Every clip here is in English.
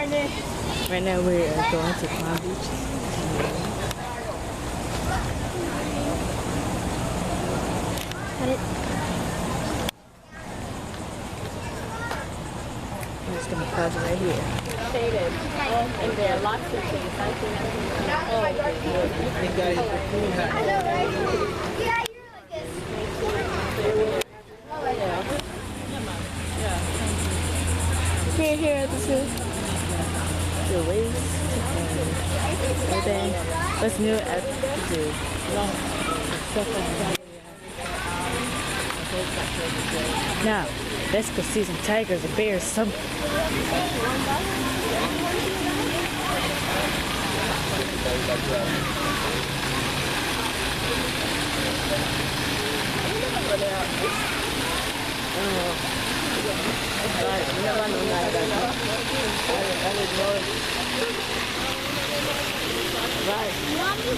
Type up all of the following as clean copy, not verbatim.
Right now we are going to Palm Beach. I'm just gonna pause it right here. Shaded. And there are lots of things. I think. Here at the zoo. The waves and everything. What's new at the zoo? Stuff like that. Now, let's go see some tigers or bears. Some. Right. You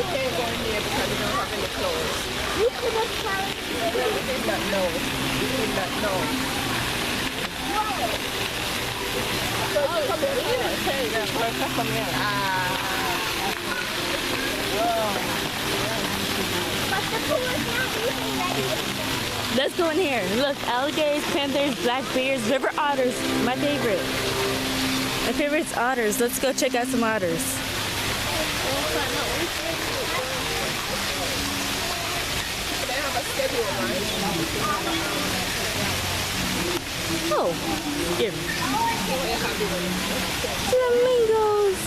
can't go in here because you don't have any clothes. You could have tried. You did not know. You did not know. So you come here. Hey, come here. But the pool is not even ready. Let's go in here. Look, alligators, panthers, black bears, river otters. My favorite. My favorite's otters. Let's go check out some otters. They have a schedule, right? Oh, here. Flamingos.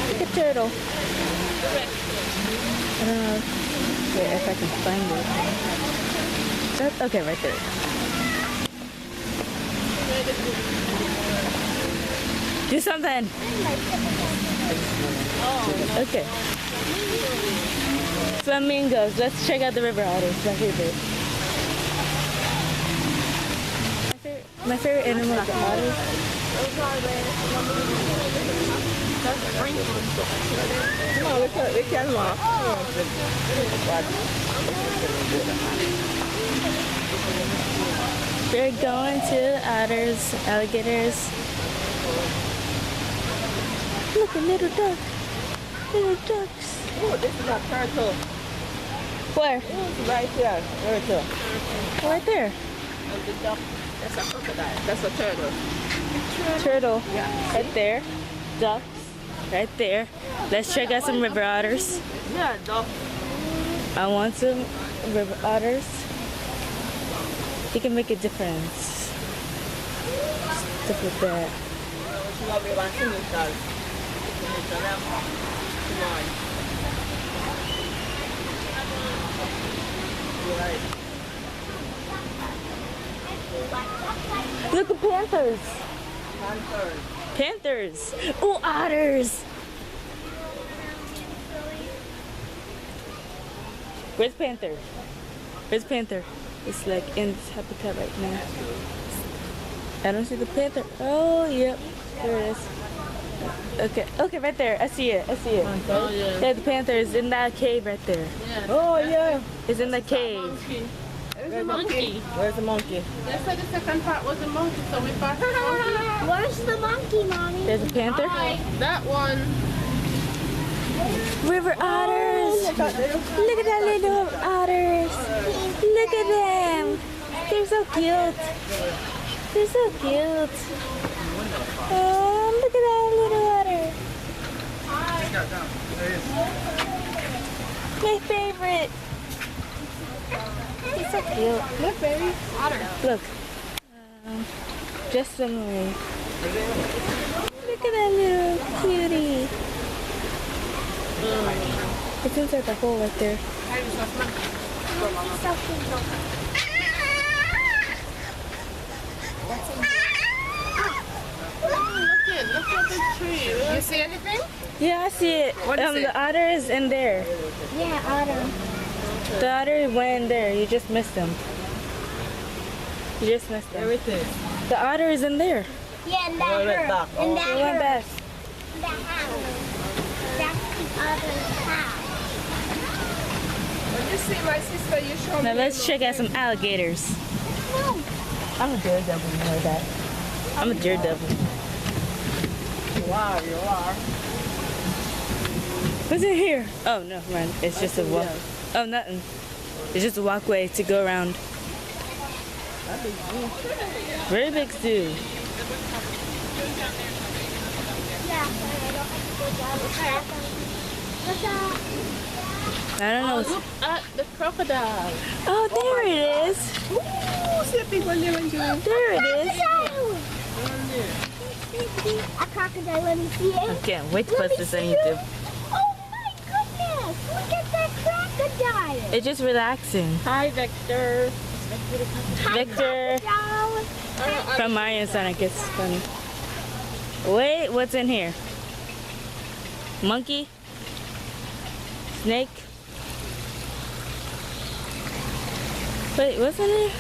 Look at turtle. I don't know if I can find it. Okay, right there. Do something. Okay. Flamingos. Let's check out the river otters. My favorite. My favorite animal is the otters. No, we can walk. We're going to otters, alligators. Look, a little duck. Little ducks. Oh, this is a turtle. Where? Right here, turtle. Right there. And the duck, that's a crocodile. That's a turtle. Turtle. Yeah. Right there. Ducks. Right there. Let's check out some river otters. Yeah, duck. I want some river otters. You can make a difference. Stuff like that. Look at panthers. Panthers. Oh, otters. Where's Panther? Where's Panther? It's like in its habitat right now. I don't see the panther. Oh, yep. There it is. Okay, okay, right there. I see it. I see it. Oh, yeah. Yeah, the panther is in that cave right there. Yeah. Oh, yeah. It's in the cave. Where's the monkey? Where's the monkey? They said the second part was a monkey, so we passed the monkey. Where's the monkey, Mommy? There's a panther. That one. River otters. Look at that little otters. Look at them. They're so cute. They're so cute. Oh, look at that little otter. My favorite. He's so cute. My favorite otter. Look. Just similar. Look at that little cutie. It's inside the hole right there. Look at the tree. You see anything? Yeah, I see it. What is it? The otter is in there. Yeah, otter. The otter went in there. You just missed him. You just missed him. Everything. The otter is in there. Yeah, and that hurt. And that He went hurt. back. That hurt. That's other cow. When you see my sister, you show me. Now let's check out some alligators. No. I'm a daredevil, you know that. I'm a daredevil. You are. What's in here? Oh, no, man. It's just a walk. Oh, nothing. It's just a walkway to go around. Very big zoo. Yeah, sorry, I don't have to go down the track. What's up? I don't know. Look at the crocodile. Oh, there it is. Ooh, see a big one there, Angela. There it is. Crocodile! A crocodile, let me see I it. can't wait to Let post me this see on it. YouTube. Oh my goodness! Look at that crocodile! It's just relaxing. Hi, Vector. Victor Crocodile. from Mario Sonic. It's funny. Wait, what's in here? Monkey? Snake? Wait, what's in here?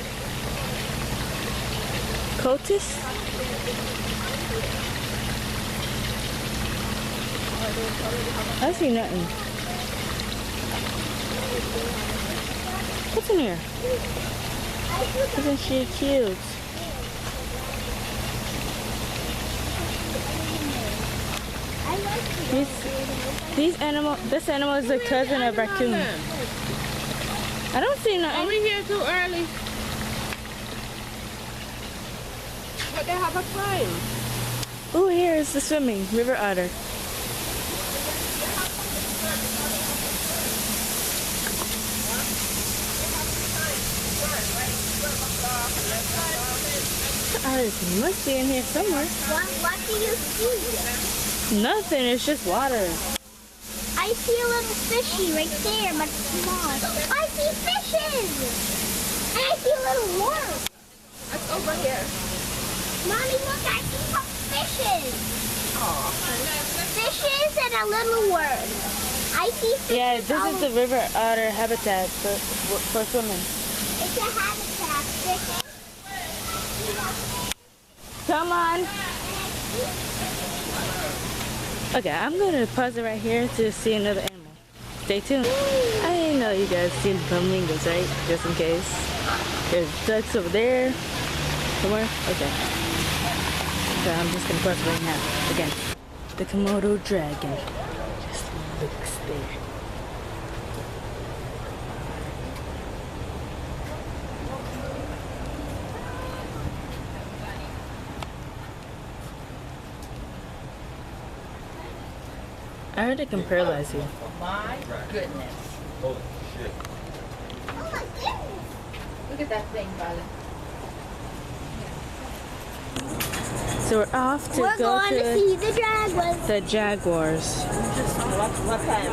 Cultist? I see nothing. What's in here? Isn't she cute? I like This animal is the cousin of raccoon. I don't see Are nothing. we here too early? But they have a time. Oh, here is the swimming river otter. Otters must be in here somewhere. What do you see? Nothing. It's just water. I see a little fishy right there, but small. I see fishes! And I see a little worm. That's over here. Mommy, look, I see some fishes. Fishes and a little worm. I see fishes. Yeah, this all is the river otter habitat for swimming. It's a habitat. Fishes. Come on. Okay, I'm gonna pause it right here to see another animal. Stay tuned. I didn't know you guys seen flamingos, right? Just in case. There's ducks over there. Somewhere? Okay. So I'm just gonna pause it right now. Again, the Komodo dragon just looks there. I heard it can paralyze you. My goodness. Oh my goodness. Look at that thing, Valen. So we're off to We're go going to to see the jaguars. the jaguars. What time?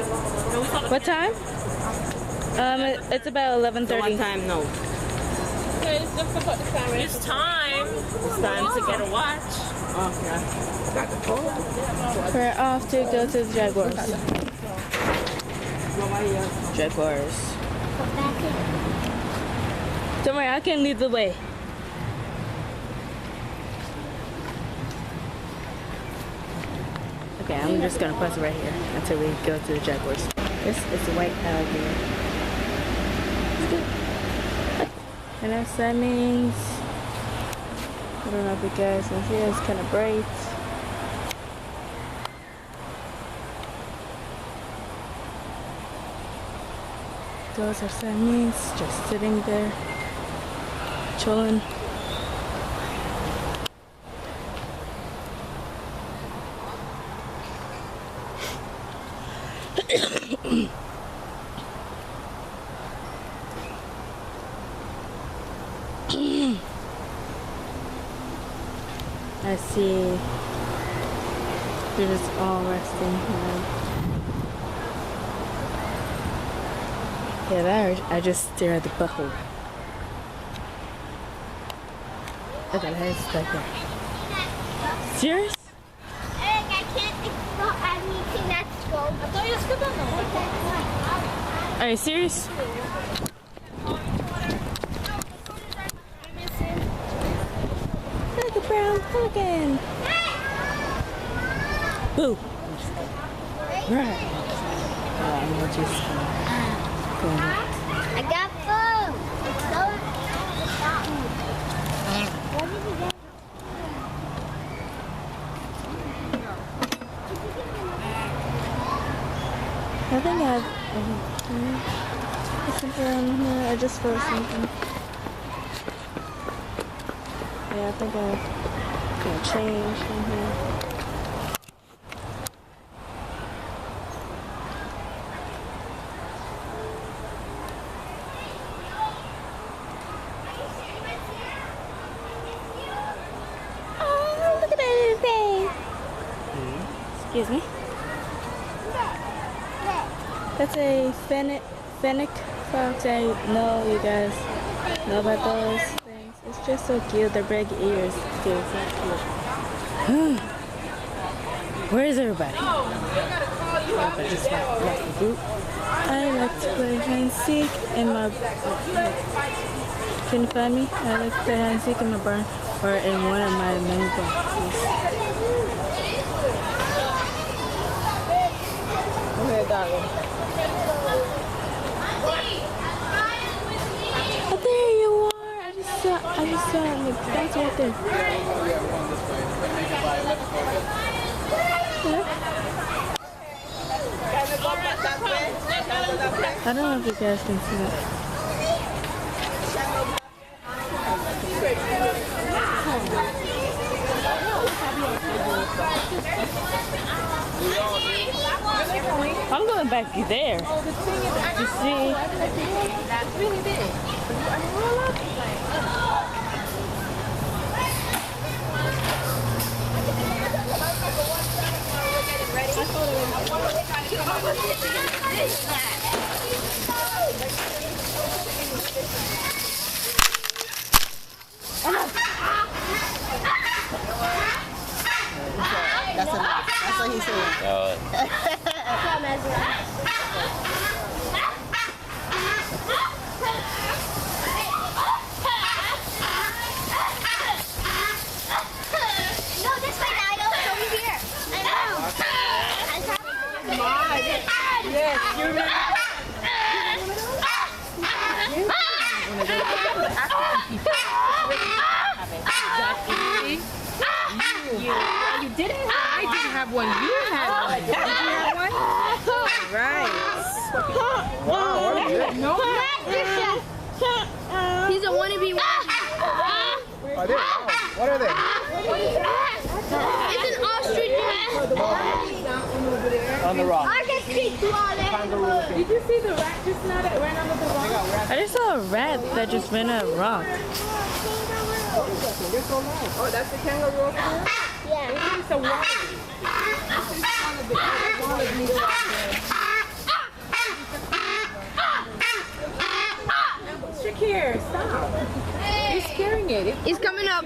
What time? It's about 11:30. What time? No. Okay, it's just about the camera. It's time. It's time to get a watch. We're off to go to the jaguars. Jaguars. Come back in. Don't worry, I can lead the way. Okay, I'm just gonna pause it right here until we go to the jaguars. This is a white alligator. It's good. And if that means, I don't know if you guys can see, it's kind of bright. Those are Siamese just sitting there, chilling. I see they're just all resting here. Yeah, that hurt. I just stare at the butthole. Okay, that is stuck there. Serious? Eric, I can't explore. I mean, cannot go. I thought you were going to Are you serious? Look at brown pelican. Boo. Right. just going up. I got food. What did you get? I think I have something around here. I just froze something. Yeah, I think I'm gonna change in here. Oh, look at that little thing. Excuse me. That's a fennec fox. I know you guys know about those things. It's just so cute. Their big ears too. So cute. Where is everybody? Everybody just left the group. I like to play hide and seek in my. Can you find me? I like to play hide and seek in my barn or in one of my many boxes. Go ahead, darling. Oh, there you are! I just saw it. Look, that's right there. I don't know if you guys can see that. I'm going back there. You see? That's really big. That's what he said. No, this way, Dido. It's over here. I know. Yes, you remember. You didn't have. I didn't have one. You had one. Did you have one? Right. Wow. No. He's a wannabe one. Are they? What are they? It's an ostrich. On the rock. I can speak to all that. Did you see the rat just now that ran under the rock? I just saw a rat that just ran a rock. Oh, that's the kangaroo over there? Yeah. It's a wallaby. Shakir, stop. You're scaring it. He's coming up.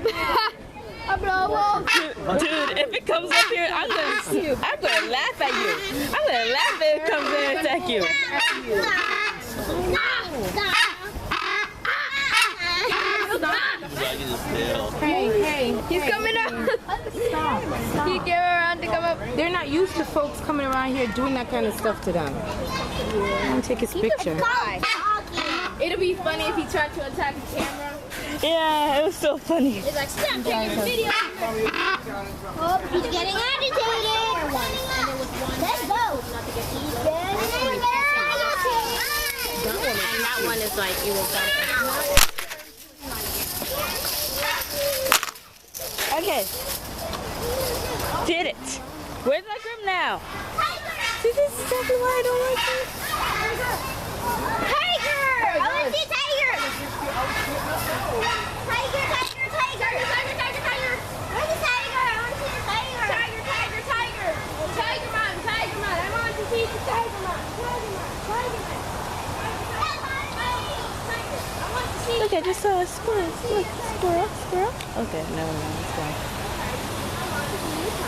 Dude, if it comes up here, I'm gonna laugh at you. I'm gonna laugh if it comes in and attack you. Hey. He's coming up. Stop. He came around to come up. They're not used to folks coming around here doing that kind of stuff to them. Let me take his picture. It'll be funny if he tried to attack the camera. Yeah, it was so funny. It's like, stop taking the video. Oh, he's getting agitated. Let's go. He's getting agitated. And that one is like, you will die. Okay. Did it. Where's my grip now? See, this is exactly why I don't like it. Tiger! I want to see tiger! Tiger! Where's the tiger? I want to see the tiger! Tiger! Tiger mom! I want to see the tiger mom! Look, I just saw a squirrel. Squirrel. Okay, never mind. It's gone.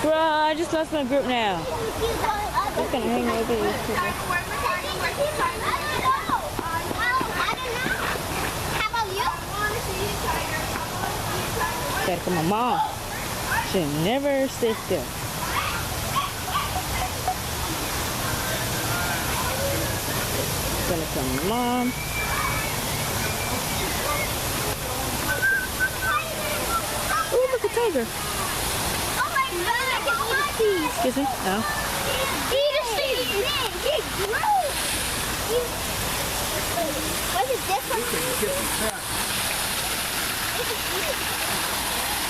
Bro, I just lost my grip now. I'm gonna hang over these people. Gotta come my mom. Should never stay still. Gonna film my mom. Oh, look, a tiger. Oh my god, I can eat these. Excuse me? No. Eat a seed. He grew. Was it different? Get some fat.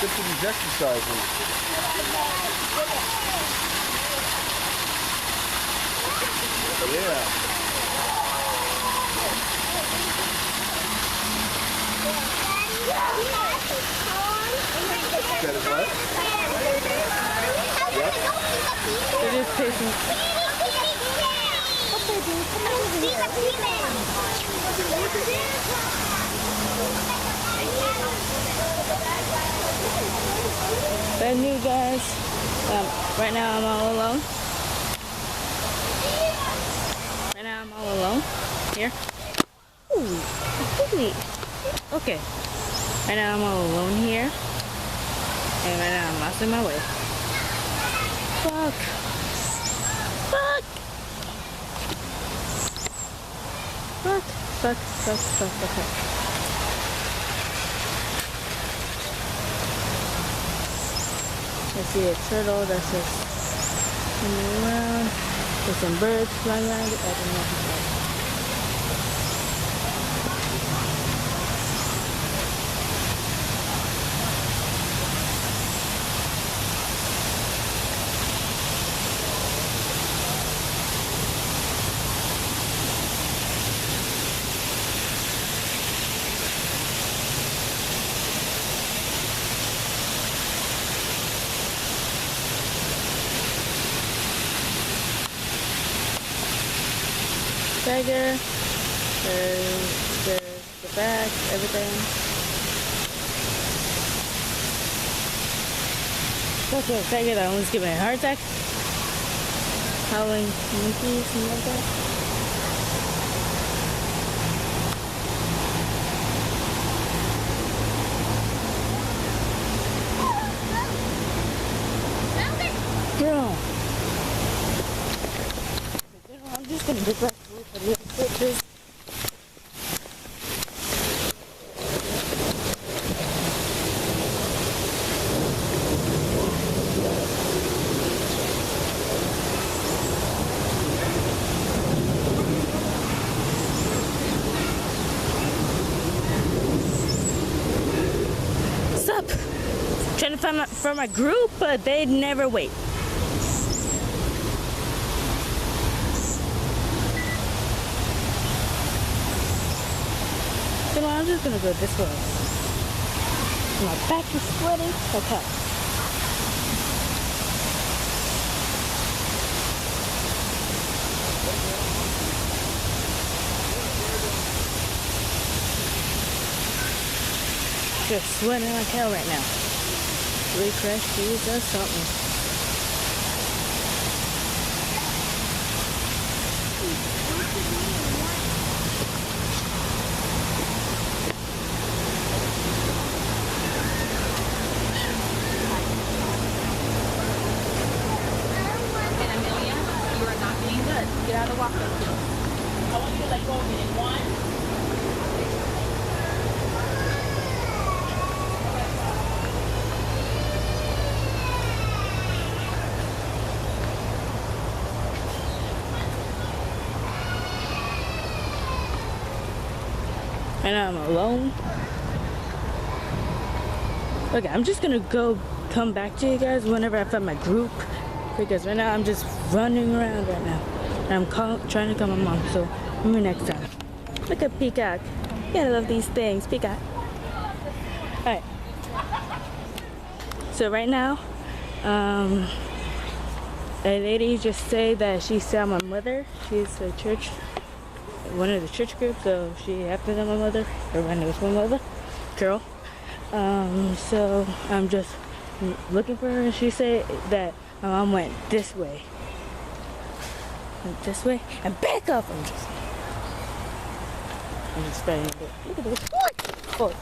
Get to these exercises. Yeah. That is what? It is patient. Bad news, guys. Right now I'm all alone. Right now I'm all alone. Here. Ooh, sweet. Okay. Right now I'm all alone here. And right now I'm lost in my way. Fuck. Fuck. Fuck. Fuck. Fuck. Fuck. Fuck. Fuck. I see a turtle that's just running around. There's some birds flying around. I don't know if it's right. Tiger, there's the back, everything. That's a tiger that almost gave me a heart attack. Howling monkey, something like that. Girl. I'm just gonna get back to the pictures. What's up? Trying to find my group, but they never wait. I'm just gonna go this way. My back is sweating. Okay. Just sweating like hell right now. Refresh these or something. Get out of the walker. I want you to let go of it in one. And I'm alone. Okay, I'm just gonna come back to you guys whenever I find my group, because right now I'm just running around right now. And I'm trying to call my mom, so maybe next time. Look at Peacock. Yeah, I love these things. Peacock. Alright. So right now, a lady just said that she saw my mother. She's a church, one of the church groups, so she happened to know my mother. Everybody knows my mother, girl. So I'm just looking for her, and she said that my mom went this way. This way and back up. I'm just spreading a bit. Look at this. What? Oh.